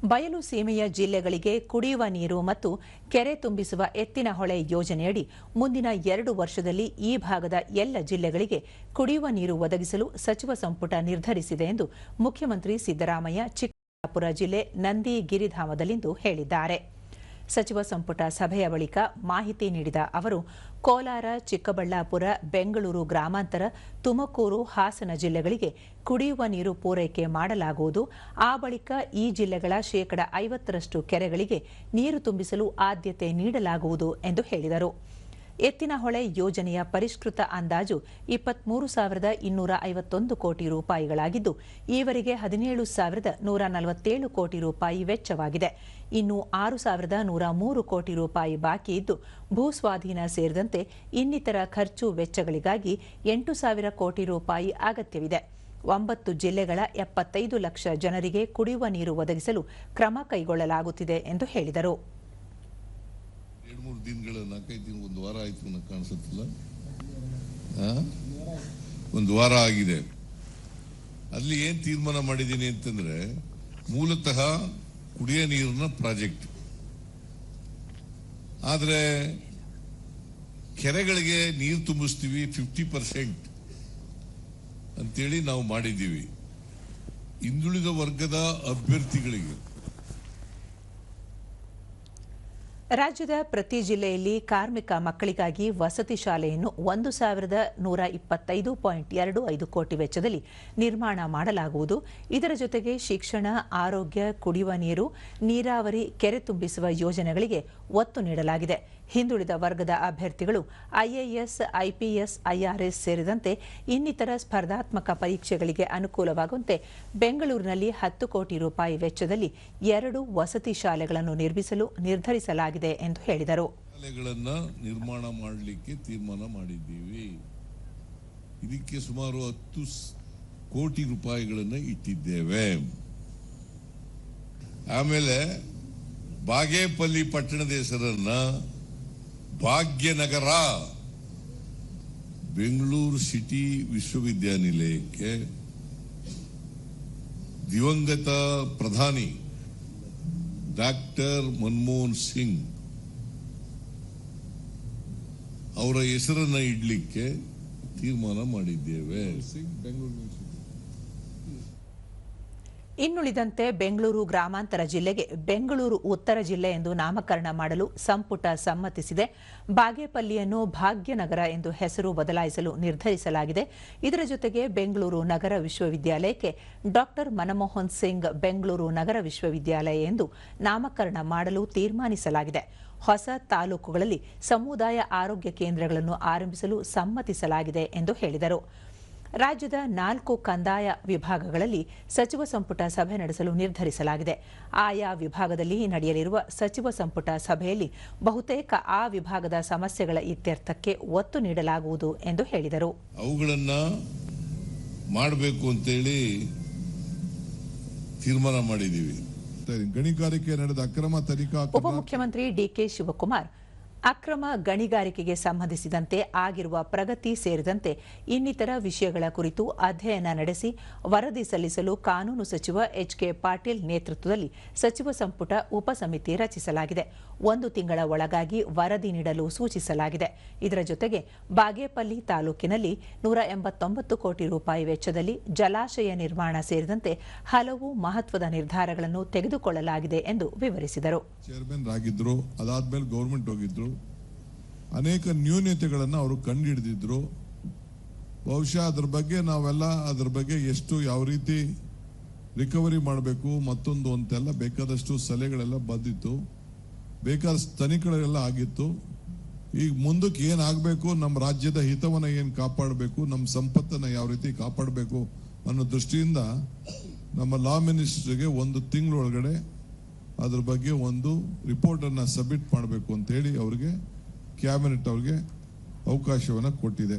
ಬಯಲು ಸೀಮೆಯ ಜಿಲ್ಲೆಗಳಿಗೆ ಕುಡಿಯುವ ನೀರು ಮತ್ತು ಕೆರೆ ತುಂಬಿಸುವ ಎತ್ತಿನಹೊಳೆ ಯೋಜನೆಯಡಿ ಮುಂದಿನ 2 ವರ್ಷದಲ್ಲಿ ಈ ಭಾಗದ ಎಲ್ಲ ಜಿಲ್ಲೆಗಳಿಗೆ ಕುಡಿಯುವ ನೀರು ಒದಗಿಸಲು ಸಚಿವ ಸಂಪುಟ ನಿರ್ಧರಿಸಿದೆ ಎಂದು ಮುಖ್ಯಮಂತ್ರಿ ಸಿದ್ದರಾಮಯ್ಯ ಚಿಕ್ಕಬಳ್ಳಾಪುರ ಜಿಲ್ಲೆ ನಂದಿ ಗಿರಿಧಾಮದಲ್ಲಿಂದು ಹೇಳಿದ್ದಾರೆ. ಸಚಿವ ಸಂಪುಟ ಸಭೆಯ ಬಳಿಕ ಮಾಹಿತಿ ನೀಡಿದ ಅವರು, ಕೋಲಾರ, ಚಿಕ್ಕಬಳ್ಳಾಪುರ, ಬೆಂಗಳೂರು ಗ್ರಾಮಾಂತರ, ತುಮಕೂರು, ಹಾಸನ ಜಿಲ್ಲೆಗಳಿಗೆ ಕುಡಿಯುವ ನೀರು ಪೂರೈಕೆ ಮಾಡಲಾಗುವುದು. ಆ ಬಳಿಕ ಈ ಜಿಲ್ಲೆಗಳ 50% ಕೆರೆಗಳಿಗೆ ನೀರು ತುಂಬಿಸಲು ಆದ್ಯತೆ ನೀಡಲಾಗುವುದು ಎಂದು ಹೇಳಿದರು. ಎತ್ತಿನಹೊಳೆ ಯೋಜನೆಯ ಪರಿಷ್ಕೃತ ಅಂದಾಜು 23,251 ಕೋಟಿ ರೂಪಾಯಿಗಳಾಗಿದ್ದು, ಈವರೆಗೆ 17,147 ಕೋಟಿ ರೂಪಾಯಿ ವೆಚ್ಚವಾಗಿದೆ. ಇನ್ನು 6,103 ಕೋಟಿ ರೂಪಾಯಿ ಬಾಕಿ ಇದ್ದು, ಭೂಸ್ವಾಧೀನ ಸೇರಿದಂತೆ ಇನ್ನಿತರ ಖರ್ಚು ವೆಚ್ಚಗಳಿಗಾಗಿ 8,000 ಕೋಟಿ ರೂಪಾಯಿ ಅಗತ್ಯವಿದೆ. 9 ಜಿಲ್ಲೆಗಳ 75 ಲಕ್ಷ ಜನರಿಗೆ ಕುಡಿಯುವ ನೀರು ಒದಗಿಸಲು ಕ್ರಮ ಕೈಗೊಳ್ಳಲಾಗುತ್ತಿದೆ ಎಂದು ಹೇಳಿದರು. 2-3 ದಿನಗಳ 4-5 ದಿನ ಒಂದು ವಾರ ಆಯ್ತು ನನಗೆ ಕಾಣಿಸುತ್ತಿಲ್ಲ. ಒಂದು ವಾರ ಆಗಿದೆ. ಅಲ್ಲಿ ಏನ್ ತೀರ್ಮಾನ ಮಾಡಿದ್ದೀನಿ ಅಂತಂದ್ರೆ, ಮೂಲತಃ ಕುಡಿಯ ನೀರಿನ ಪ್ರಾಜೆಕ್ಟ್, ಆದ್ರೆ ಕೆರೆಗಳಿಗೆ ನೀರು ತುಂಬಿಸ್ತೀವಿ 50% ಅಂತೇಳಿ ನಾವು ಮಾಡಿದ್ದೀವಿ. ಹಿಂದುಳಿದ ವರ್ಗದ ಅಭ್ಯರ್ಥಿಗಳಿಗೆ ರಾಜ್ಯದ ಪ್ರತಿ ಜಿಲ್ಲೆಯಲ್ಲಿ ಕಾರ್ಮಿಕ ಮಕ್ಕಳಿಗಾಗಿ ವಸತಿ ಶಾಲೆಯನ್ನು 1,125.25 ಕೋಟಿ ವೆಚ್ಚದಲ್ಲಿ ನಿರ್ಮಾಣ ಮಾಡಲಾಗುವುದು. ಇದರ ಜೊತೆಗೆ ಶಿಕ್ಷಣ, ಆರೋಗ್ಯ, ಕುಡಿಯುವ ನೀರು, ನೀರಾವರಿ, ಕೆರೆ ತುಂಬಿಸುವ ಯೋಜನೆಗಳಿಗೆ ಒತ್ತು ನೀಡಲಾಗಿದೆ. ಹಿಂದುಳಿದ ವರ್ಗದ ಅಭ್ಯರ್ಥಿಗಳು ಐಎಎಸ್, ಐಪಿಎಸ್, ಐಆರ್ಎಸ್ ಸೇರಿದಂತೆ ಇನ್ನಿತರ ಸ್ಪರ್ಧಾತ್ಮಕ ಪರೀಕ್ಷೆಗಳಿಗೆ ಅನುಕೂಲವಾಗುವಂತೆ ಬೆಂಗಳೂರಿನಲ್ಲಿ 10 ಕೋಟಿ ರೂಪಾಯಿ ವೆಚ್ಚದಲ್ಲಿ 2 ವಸತಿ ಶಾಲೆಗಳನ್ನು ನಿರ್ಮಿಸಲು ನಿರ್ಧರಿಸಲಾಗಿದೆ ಎಂದು ಹೇಳಿದರು. ಶಾಲೆಗಳನ್ನು ನಿರ್ಮಾಣ ಮಾಡಲಿಕ್ಕೆ ತೀರ್ಮಾನ ಮಾಡಿದ್ದೀವಿ. ಇದಕ್ಕೆ ಸುಮಾರು 10 ಕೋಟಿ ರೂಪಾಯಿಗಳನ್ನು ಇಟ್ಟಿದ್ದೇವೆ. ಆಮೇಲೆ ಬಾಗೇಪಲ್ಲಿ ಪಟ್ಟಣದ ಹೆಸರನ್ನ ಭಾಗ್ಯನಗರ ಬೆಂಗಳೂರು ಸಿಟಿ ವಿಶ್ವವಿದ್ಯಾನಿಲಯಕ್ಕೆ ದಿವಂಗತ ಪ್ರಧಾನಿ ಡಾಕ್ಟರ್ ಮನಮೋಹನ್ ಸಿಂಗ್ ಅವರ ಹೆಸರನ್ನ ಇಡ್ಲಿಕ್ಕೆ ತೀರ್ಮಾನ ಮಾಡಿದ್ದೇವೆ. ಇನ್ನುಳಿದಂತೆ ಬೆಂಗಳೂರು ಗ್ರಾಮಾಂತರ ಜಿಲ್ಲೆಗೆ ಬೆಂಗಳೂರು ಉತ್ತರ ಜಿಲ್ಲೆ ಎಂದು ನಾಮಕರಣ ಮಾಡಲು ಸಂಪುಟ ಸಮ್ಮತಿಸಿದೆ. ಬಾಗೇಪಲ್ಲಿಯನ್ನು ಭಾಗ್ಯನಗರ ಎಂದು ಹೆಸರು ಬದಲಾಯಿಸಲು ನಿರ್ಧರಿಸಲಾಗಿದೆ. ಇದರ ಜೊತೆಗೆ ಬೆಂಗಳೂರು ನಗರ ವಿಶ್ವವಿದ್ಯಾಲಯಕ್ಕೆ ಡಾಕ್ಟರ್ ಮನಮೋಹನ್ ಸಿಂಗ್ ಬೆಂಗಳೂರು ನಗರ ವಿಶ್ವವಿದ್ಯಾಲಯ ಎಂದು ನಾಮಕರಣ ಮಾಡಲು ತೀರ್ಮಾನಿಸಲಾಗಿದೆ. ಹೊಸ ತಾಲೂಕುಗಳಲ್ಲಿ ಸಮುದಾಯ ಆರೋಗ್ಯ ಕೇಂದ್ರಗಳನ್ನು ಆರಂಭಿಸಲು ಸಮ್ಮತಿಸಲಾಗಿದೆ ಎಂದು ಹೇಳಿದರು. ರಾಜ್ಯದ 4 ಕಂದಾಯ ವಿಭಾಗಗಳಲ್ಲಿ ಸಚಿವ ಸಂಪುಟ ಸಭೆ ನಡೆಸಲು ನಿರ್ಧರಿಸಲಾಗಿದೆ. ಆಯಾ ವಿಭಾಗದಲ್ಲಿ ನಡೆಯಲಿರುವ ಸಚಿವ ಸಂಪುಟ ಸಭೆಯಲ್ಲಿ ಬಹುತೇಕ ಆ ವಿಭಾಗದ ಸಮಸ್ಯೆಗಳ ಇತ್ಯರ್ಥಕ್ಕೆ ಒತ್ತು ನೀಡಲಾಗುವುದು ಎಂದು ಹೇಳಿದರು. ಅವುಗಳನ್ನ ಮಾಡಬೇಕು ಅಂತೇಳಿ ತೀರ್ಮಾನ ಮಾಡಿದ್ದೀವಿ. ಗಣಿಗಾರಿಕೆ ನಡೆದ ಅಕ್ರಮ ತನಿಖಾ ಉಪಮುಖ್ಯಮಂತ್ರಿ ಡಿಕೆ ಶಿವಕುಮಾರ್ ಅಕ್ರಮ ಗಣಿಗಾರಿಕೆಗೆ ಸಂಬಂಧಿಸಿದಂತೆ ಆಗಿರುವ ಪ್ರಗತಿ ಸೇರಿದಂತೆ ಇನ್ನಿತರ ವಿಷಯಗಳ ಕುರಿತು ಅಧ್ಯಯನ ನಡೆಸಿ ವರದಿ ಸಲ್ಲಿಸಲು ಕಾನೂನು ಸಚಿವ ಎಚ್.ಕೆ. ಪಾಟೀಲ್ ನೇತೃತ್ವದಲ್ಲಿ ಸಚಿವ ಸಂಪುಟ ಉಪಸಮಿತಿ ರಚಿಸಲಾಗಿದೆ. 1 ತಿಂಗಳ ಒಳಗಾಗಿ ವರದಿ ನೀಡಲು ಸೂಚಿಸಲಾಗಿದೆ. ಇದರ ಜೊತೆಗೆ ಬಾಗೇಪಲ್ಲಿ ತಾಲೂಕಿನಲ್ಲಿ 189 ಕೋಟಿ ರೂಪಾಯಿ ವೆಚ್ಚದಲ್ಲಿ ಜಲಾಶಯ ನಿರ್ಮಾಣ ಸೇರಿದಂತೆ ಹಲವು ಮಹತ್ವದ ನಿರ್ಧಾರಗಳನ್ನು ತೆಗೆದುಕೊಳ್ಳಲಾಗಿದೆ ಎಂದು ವಿವರಿಸಿದರು. ಚೇರ್ಮನ್ ಆಗಿದ್ರು, ಅದಾದ್ಮೇಲೆ ಗವರ್ಮೆಂಟ್ ಹೋಗಿದ್ರು, ಅನೇಕ ನ್ಯೂನತೆಗಳನ್ನು ಅವರು ಕಂಡುಹಿಡಿದಿದ್ರು. ಬಹುಶಃ ಅದರ ಬಗ್ಗೆ ಎಷ್ಟು ಯಾವ ರೀತಿ ರಿಕವರಿ ಮಾಡಬೇಕು ಮತ್ತೊಂದು ಅಂತೆಲ್ಲ ಬೇಕಾದಷ್ಟು ಸಲಹೆಗಳೆಲ್ಲ ಬಂದಿತ್ತು, ಬೇಕಾದಷ್ಟು ತನಿಖೆಗಳೆಲ್ಲ ಆಗಿತ್ತು. ಈಗ ಮುಂದಕ್ಕೆ ಏನಾಗಬೇಕು, ನಮ್ಮ ರಾಜ್ಯದ ಹಿತವನ್ನು ಏನು ಕಾಪಾಡಬೇಕು, ನಮ್ಮ ಸಂಪತ್ತನ್ನು ಯಾವ ರೀತಿ ಕಾಪಾಡಬೇಕು ಅನ್ನೋ ದೃಷ್ಟಿಯಿಂದ ನಮ್ಮ ಲಾ ಮಿನಿಸ್ಟರ್ಗೆ 1 ತಿಂಗಳೊಳಗಡೆ ಅದ್ರ ಬಗ್ಗೆ ಒಂದು ರಿಪೋರ್ಟ್ ಅನ್ನ ಸಬ್ಮಿಟ್ ಮಾಡಬೇಕು ಅಂತ ಹೇಳಿ ಅವರಿಗೆ ಕ್ಯಾಬಿನೆಟ್ ಅವರಿಗೆ ಅವಕಾಶವನ್ನು ಕೊಟ್ಟಿದೆ.